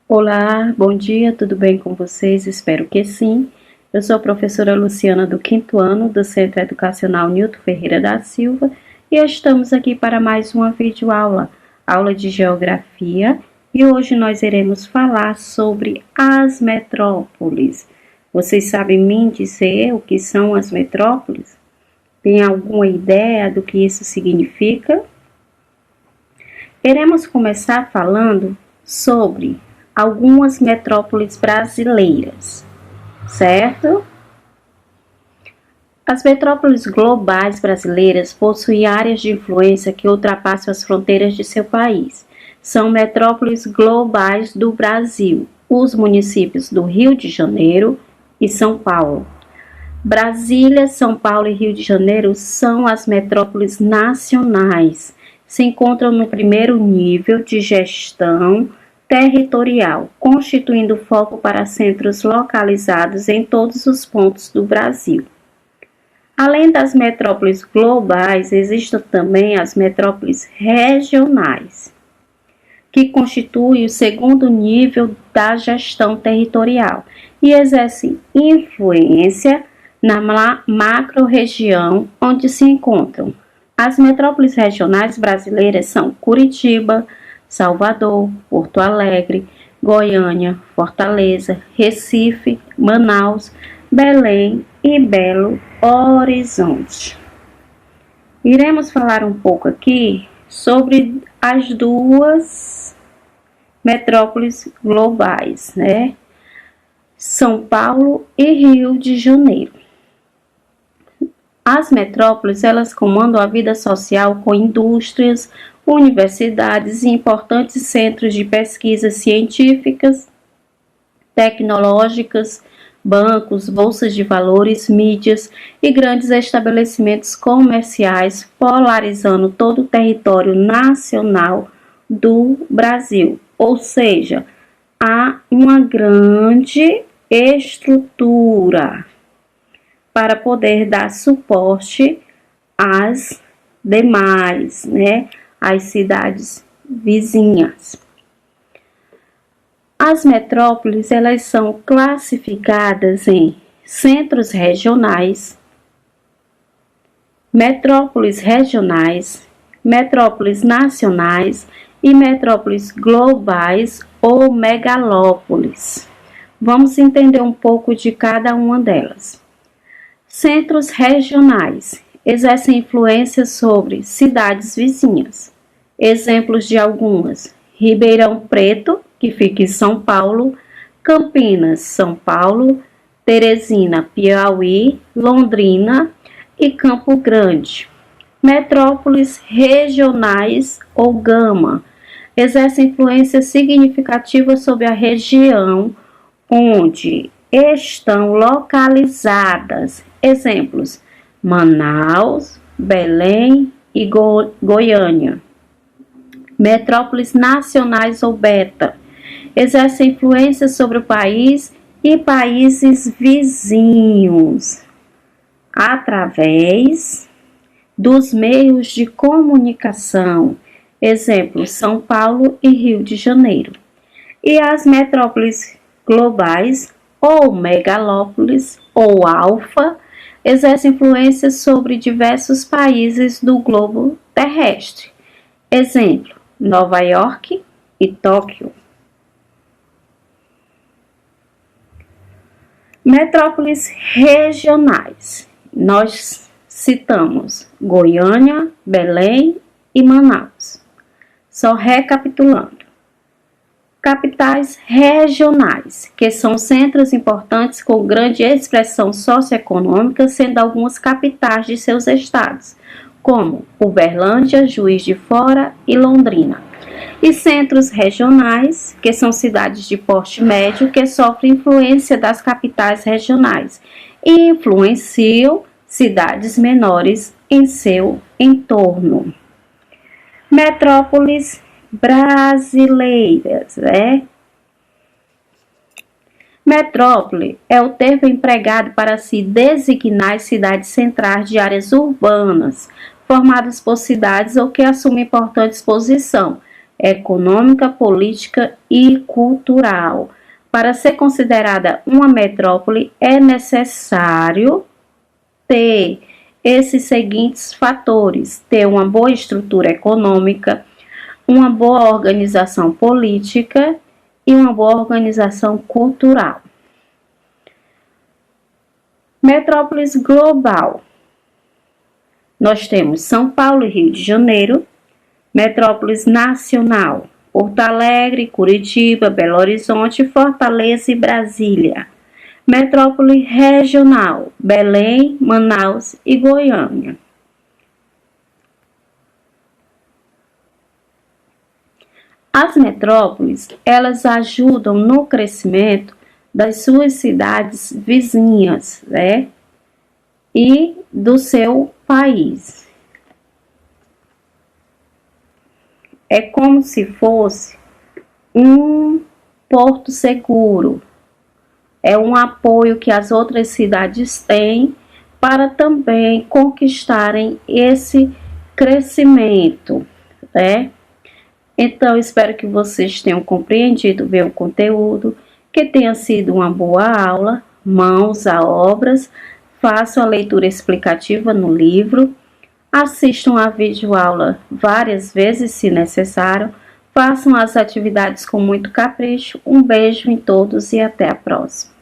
Olá, bom dia, tudo bem com vocês? Espero que sim. Eu sou a professora Luciana do 5º ano do Centro Educacional Nilton Ferreira da Silva e estamos aqui para mais uma videoaula, aula de Geografia, e hoje nós iremos falar sobre as metrópoles. Vocês sabem me dizer o que são as metrópoles? Tem alguma ideia do que isso significa? Iremos começar falando sobre algumas metrópoles brasileiras, certo? As metrópoles globais brasileiras possuem áreas de influência que ultrapassam as fronteiras de seu país. São metrópoles globais do Brasil, os municípios do Rio de Janeiro e São Paulo. Brasília, São Paulo e Rio de Janeiro são as metrópoles nacionais. Se encontram no primeiro nível de gestão territorial, constituindo foco para centros localizados em todos os pontos do Brasil. Além das metrópoles globais, existem também as metrópoles regionais, que constituem o segundo nível da gestão territorial e exercem influência na macro-região onde se encontram. As metrópoles regionais brasileiras são Curitiba, Salvador, Porto Alegre, Goiânia, Fortaleza, Recife, Manaus, Belém e Belo Horizonte. Iremos falar um pouco aqui sobre as duas metrópoles globais, né? São Paulo e Rio de Janeiro. As metrópoles, elas comandam a vida social com indústrias, universidades e importantes centros de pesquisas científicas, tecnológicas, bancos, bolsas de valores, mídias e grandes estabelecimentos comerciais, polarizando todo o território nacional do Brasil. Ou seja, há uma grande estrutura para poder dar suporte às demais, né? As cidades vizinhas. As metrópoles, elas são classificadas em centros regionais, metrópoles regionais, metrópoles nacionais e metrópoles globais ou megalópolis. Vamos entender um pouco de cada uma delas. Centros regionais exercem influência sobre cidades vizinhas. Exemplos de algumas: Ribeirão Preto, que fica em São Paulo, Campinas, São Paulo, Teresina, Piauí, Londrina e Campo Grande. Metrópoles regionais ou gama exercem influência significativa sobre a região onde estão localizadas. Exemplos: Manaus, Belém e Goiânia. Metrópoles nacionais ou beta exercem influência sobre o país e países vizinhos através dos meios de comunicação. Exemplos: São Paulo e Rio de Janeiro. E as metrópoles globais ou megalópolis ou alfa exerce influência sobre diversos países do globo terrestre. Exemplo: Nova York e Tóquio. Metrópoles regionais. Nós citamos Goiânia, Belém e Manaus. Só recapitulando. Capitais regionais, que são centros importantes com grande expressão socioeconômica, sendo algumas capitais de seus estados, como Uberlândia, Juiz de Fora e Londrina. E centros regionais, que são cidades de porte médio, que sofrem influência das capitais regionais e influenciam cidades menores em seu entorno. Metrópoles brasileiras, né? Metrópole é o termo empregado para se designar as cidades centrais de áreas urbanas, formadas por cidades ou que assumem importante posição, econômica, política e cultural. Para ser considerada uma metrópole, é necessário ter esses seguintes fatores: ter uma boa estrutura econômica, uma boa organização política e uma boa organização cultural. Metrópolis global. Nós temos São Paulo e Rio de Janeiro. Metrópolis nacional: Porto Alegre, Curitiba, Belo Horizonte, Fortaleza e Brasília. Metrópole regional: Belém, Manaus e Goiânia. As metrópoles, elas ajudam no crescimento das suas cidades vizinhas, né? E do seu país. É como se fosse um porto seguro. É um apoio que as outras cidades têm para também conquistarem esse crescimento, né? Então, espero que vocês tenham compreendido bem o conteúdo, que tenha sido uma boa aula. Mãos à obras, façam a leitura explicativa no livro, assistam a videoaula várias vezes se necessário, façam as atividades com muito capricho. Um beijo em todos e até a próxima.